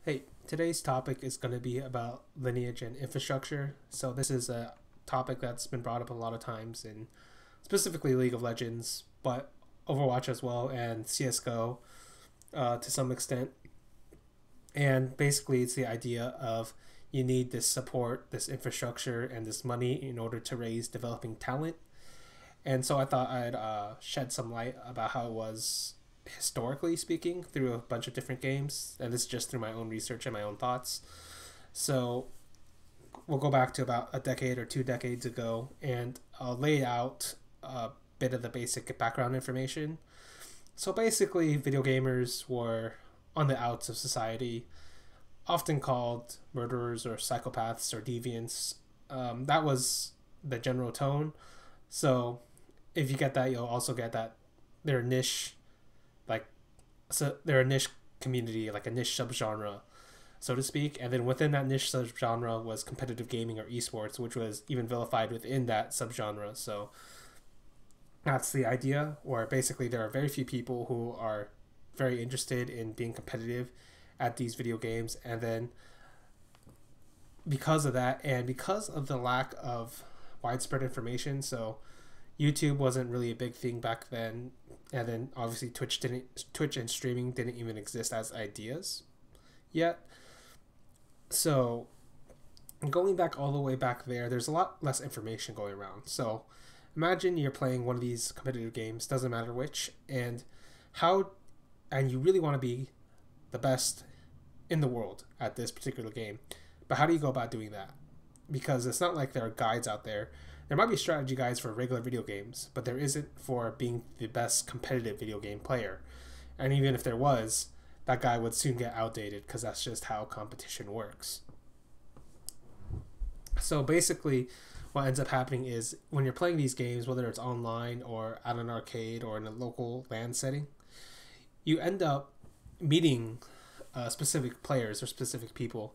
Hey, today's topic is going to be about lineage and infrastructure. So this is a topic that's been brought up a lot of times in specifically League of Legends, but Overwatch as well and CS:GO to some extent. And basically, it's the idea of you need this support, this infrastructure, and this money in order to raise developing talent. And so I thought I'd shed some light about how it was historically speaking through a bunch of different games, and this is just through my own research and my own thoughts. So we'll go back to about a decade or 2 decades ago, and I'll lay out a bit of the basic background information. So basically, video gamers were on the outs of society, often called murderers or psychopaths or deviants. That was the general tone. So if you get that, you'll also get that they're niche, like so they're a niche community, like a niche subgenre, so to speak. And then within that niche subgenre was competitive gaming or esports, which was even vilified within that subgenre. So that's the idea, where basically there are very few people who are very interested in being competitive at these video games. And then because of that, and because of the lack of widespread information, so YouTube wasn't really a big thing back then, and then obviously Twitch and streaming didn't even exist as ideas yet. So going back all the way back there, there's a lot less information going around. So imagine you're playing one of these competitive games, doesn't matter which, how and you really want to be the best in the world at this particular game. But how do you go about doing that? Because it's not like there are guides out there. There might be strategy guides for regular video games, but there isn't for being the best competitive video game player. And even if there was, that guy would soon get outdated because that's just how competition works. So basically, what ends up happening is when you're playing these games, whether it's online or at an arcade or in a local LAN setting, you end up meeting specific players or specific people.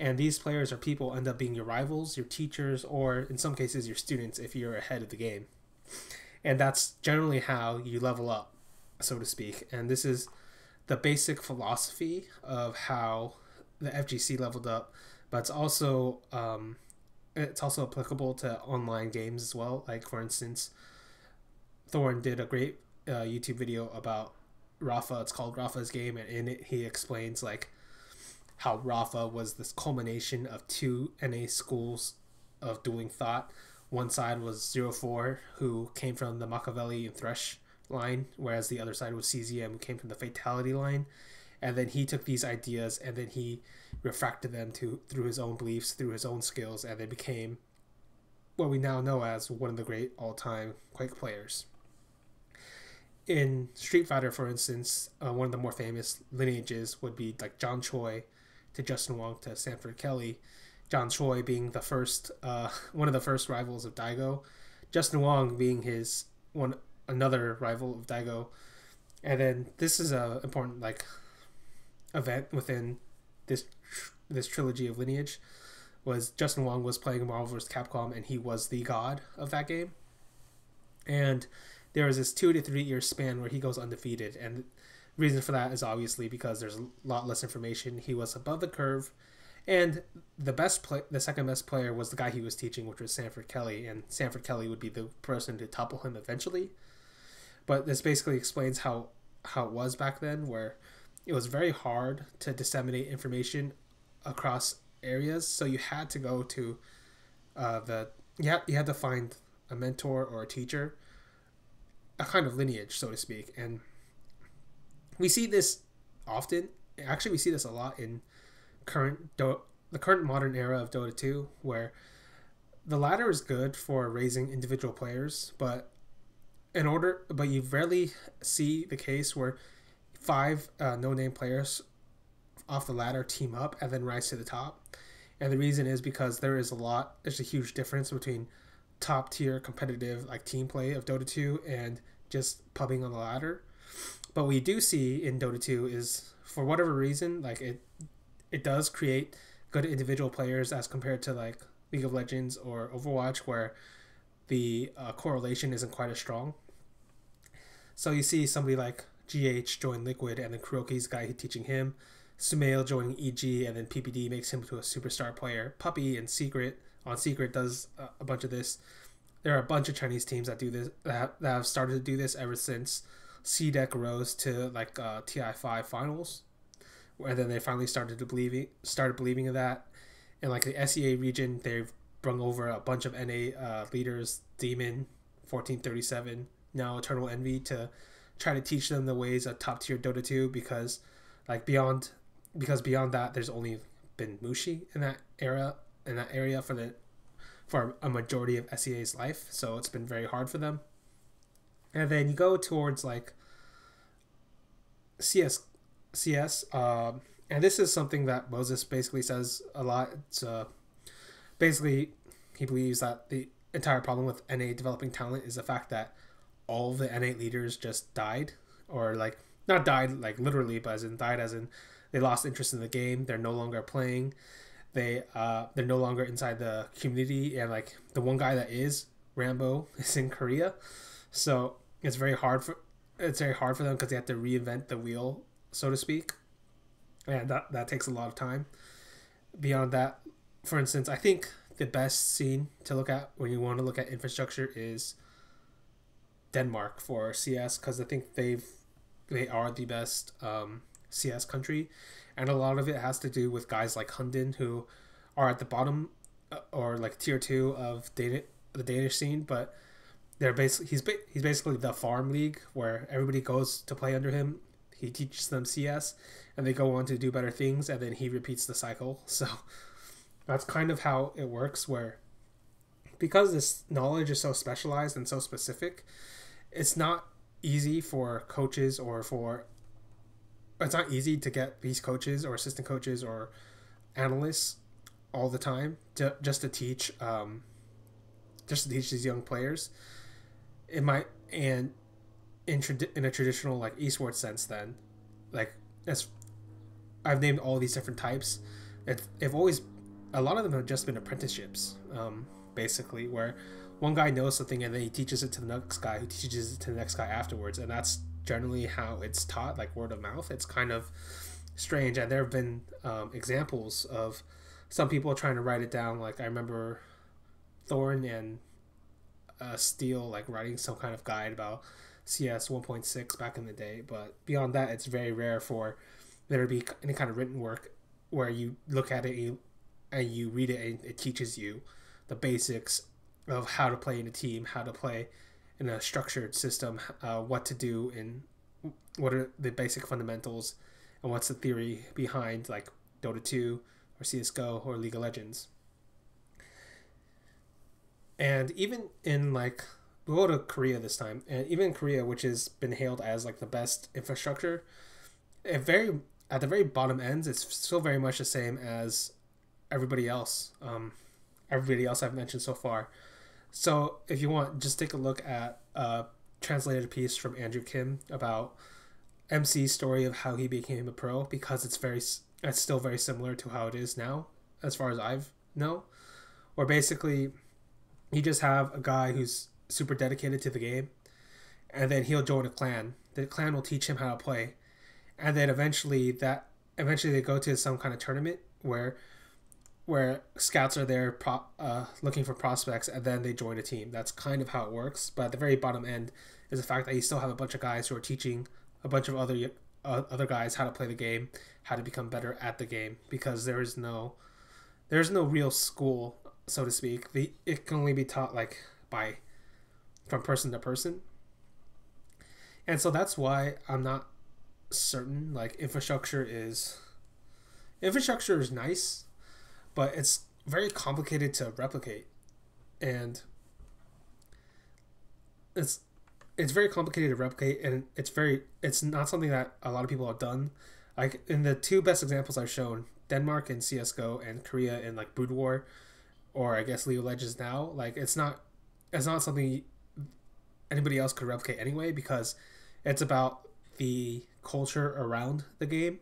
And these players or people end up being your rivals, your teachers, or in some cases your students if you're ahead of the game. And that's generally how you level up, so to speak. And this is the basic philosophy of how the FGC leveled up, but it's also applicable to online games as well. Like for instance, Thorn did a great YouTube video about Rafa. It's called Rafa's Game, and in it he explains like how Rafa was this culmination of two NA schools of dueling thought. One side was 04, who came from the Machiavelli and Thresh line, whereas the other side was CZM, who came from the Fatality line. And then he took these ideas and then he refracted them through his own beliefs, through his own skills, and they became what we now know as one of the great all-time Quake players. In Street Fighter, for instance, one of the more famous lineages would be like John Choi to Justin Wong to Sanford Kelly. John Choi being one of the first rivals of Daigo, Justin Wong being another rival of Daigo. And then this is a important event within this trilogy of Lineage. Was Justin Wong was playing Marvel vs. Capcom, and he was the god of that game. And there was this 2 to 3 year span where he goes undefeated, and the reason for that is obviously because there's a lot less information. He was above the curve, and the second best player was the guy he was teaching, which was Sanford Kelly, and Sanford Kelly would be the person to topple him eventually. But this basically explains how it was back then, where it was very hard to disseminate information across areas. So you had to go to you had to find a mentor or a teacher, a kind of lineage, so to speak. And we see this often. Actually, we see this a lot in the current modern era of Dota 2, where the ladder is good for raising individual players, but you rarely see the case where five no-name players off the ladder team up and then rise to the top. And the reason is because there's a huge difference between top tier competitive like team play of Dota 2 and just pubbing on the ladder. But what we do see in Dota 2 is, for whatever reason, like it does create good individual players as compared to like League of Legends or Overwatch, where the correlation isn't quite as strong. So you see somebody like GH join Liquid, and then Kuroki's guy teaching him. Sumail joining EG, and then PPD makes him to a superstar player. Puppy and Secret does a bunch of this. There are a bunch of Chinese teams that do this, that have started to do this ever since CDEC rose to like TI5 finals, and then they finally started believing in that. And like the SEA region, they've brung over a bunch of NA leaders, Demon, 1437, now Eternal Envy, to try to teach them the ways of top tier Dota 2, because beyond that, there's only been Mushi in that area for a majority of SEA's life, so it's been very hard for them. And then you go towards like CS, and this is something that Moses basically says a lot. It's basically he believes that the entire problem with NA developing talent is the fact that all the NA leaders just died, or like not died like literally, but died as in they lost interest in the game. They're no longer playing. They're no longer inside the community, and like the one guy that is Rambo is in Korea, so it's very hard for them because they have to reinvent the wheel, so to speak, and that takes a lot of time. Beyond that, for instance, I think the best scene to look at when you want to look at infrastructure is Denmark for CS, because I think they are the best CS country, and a lot of it has to do with guys like Hunden, who are at the bottom or like tier 2 of the Danish scene, but he's basically the farm league where everybody goes to play under him. He teaches them CS, and they go on to do better things, and then he repeats the cycle. So that's kind of how it works, where because this knowledge is so specialized and so specific, it's not easy for coaches it's not easy to get these coaches or assistant coaches or analysts all the time just to teach these young players. It might, and in a traditional like esports sense, then like as I've named all these different types, a lot of them have just been apprenticeships, basically, where one guy knows something and then he teaches it to the next guy, who teaches it to the next guy afterwards, and that's generally how it's taught, like word of mouth. It's kind of strange, and there have been examples of some people trying to write it down. Like I remember Thorn and Steel like writing some kind of guide about CS 1.6 back in the day, but beyond that, it's very rare for there to be any kind of written work where you look at it and you read it and it teaches you the basics of how to play in a team, how to play in a structured system, what to do, and what are the basic fundamentals, and what's the theory behind like Dota 2 or CSGO or League of Legends. And even in like, we'll go to Korea this time, and even in Korea, which has been hailed as like the best infrastructure, at the very bottom ends, it's still very much the same as everybody else I've mentioned so far. So if you want, just take a look at a translated piece from Andrew Kim about MC's story of how he became a pro, because it's still very similar to how it is now, as far as I've know, where basically you just have a guy who's super dedicated to the game, and then he'll join a clan. The clan will teach him how to play, and then eventually they go to some kind of tournament where scouts are there looking for prospects, and then they join a team. That's kind of how it works. But at the very bottom end is the fact that you still have a bunch of guys who are teaching a bunch of other guys how to play the game, how to become better at the game, because there's no real school, so to speak. It can only be taught like from person to person. And so that's why I'm not certain. Like infrastructure is nice, but it's very complicated to replicate, and it's very complicated to replicate, and it's not something that a lot of people have done. Like in the two best examples I've shown, Denmark in CS:GO and Korea in like Brood War, or I guess League of Legends now, like it's not something anybody else could replicate anyway, because it's about the culture around the game.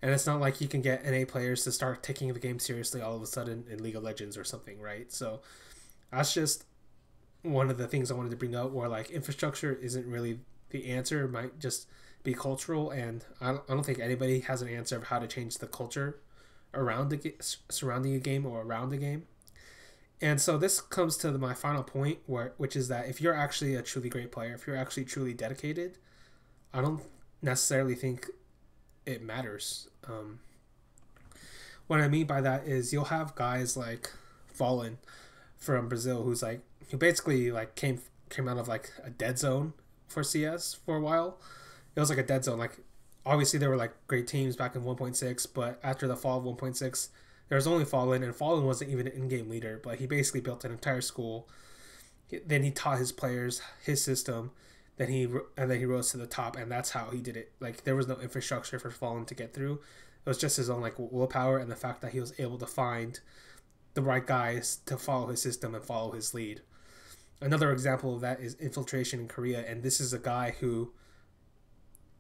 And it's not like you can get NA players to start taking the game seriously all of a sudden in League of Legends or something, right? So that's just one of the things I wanted to bring up, where like infrastructure isn't really the answer. It might just be cultural, and I don't think anybody has an answer of how to change the culture around surrounding a game or around a game. And so this comes to my final point, which is that if you're actually a truly great player, if you're actually truly dedicated, I don't necessarily think it matters. What I mean by that is you'll have guys like Fallen from Brazil, who basically like came out of like a dead zone for CS for a while. It was like a dead zone. Like obviously there were like great teams back in 1.6, but after the fall of 1.6, there was only Fallen, and Fallen wasn't even an in-game leader, but he basically built an entire school. Then he taught his players his system. Then he rose to the top, and that's how he did it. Like there was no infrastructure for Fallen to get through. It was just his own like willpower and the fact that he was able to find the right guys to follow his system and follow his lead. Another example of that is Infiltration in Korea, and this is a guy who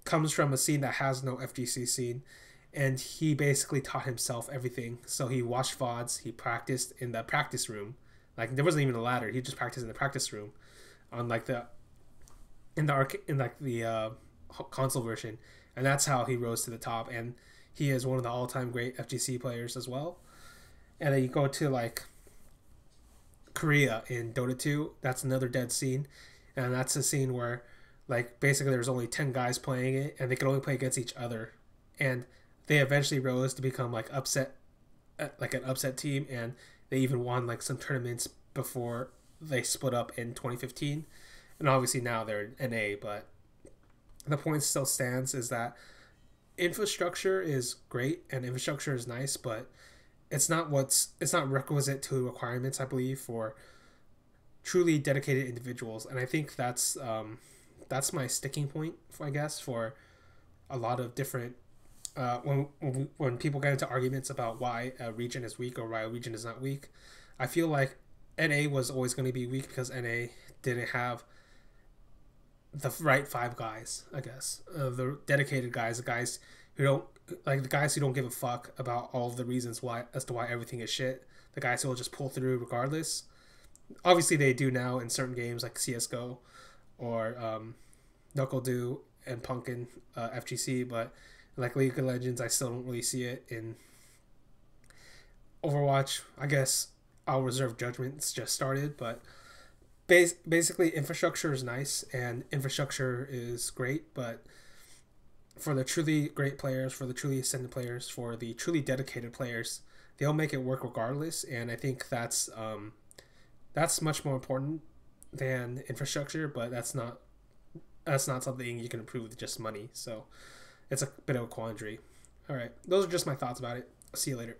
comes from a scene that has no FGC scene, and he basically taught himself everything. So he watched VODs, he practiced in the practice room. Like there wasn't even a ladder, he just practiced in the practice room on like the console version, and that's how he rose to the top. And he is one of the all-time great FGC players as well. And then you go to like Korea in Dota 2, that's another dead scene, and that's a scene where like basically there's only 10 guys playing it, and they could only play against each other, and they eventually rose to become like an upset team, and they even won like some tournaments before they split up in 2015. And obviously now they're NA, but the point still stands is that infrastructure is great and infrastructure is nice, but it's not requisite to requirements, I believe, for truly dedicated individuals. And I think that's my sticking point, I guess, for a lot of different when people get into arguments about why a region is weak or why a region is not weak. I feel like NA was always going to be weak because NA didn't have the right 5 guys, I guess. The dedicated guys, the guys who don't give a fuck about all of the reasons as to why everything is shit. The guys who will just pull through regardless. Obviously they do now in certain games like CSGO or Knuckle Do and Punkin FGC, but like League of Legends, I still don't really see it. In Overwatch, I guess I'll reserve judgment. It's just started, but basically infrastructure is nice and infrastructure is great, but for the truly great players, for the truly ascended players, for the truly dedicated players, they'll make it work regardless. And I think that's much more important than infrastructure, but that's not something you can improve with just money. So it's a bit of a quandary. All right, those are just my thoughts about it. I'll see you later.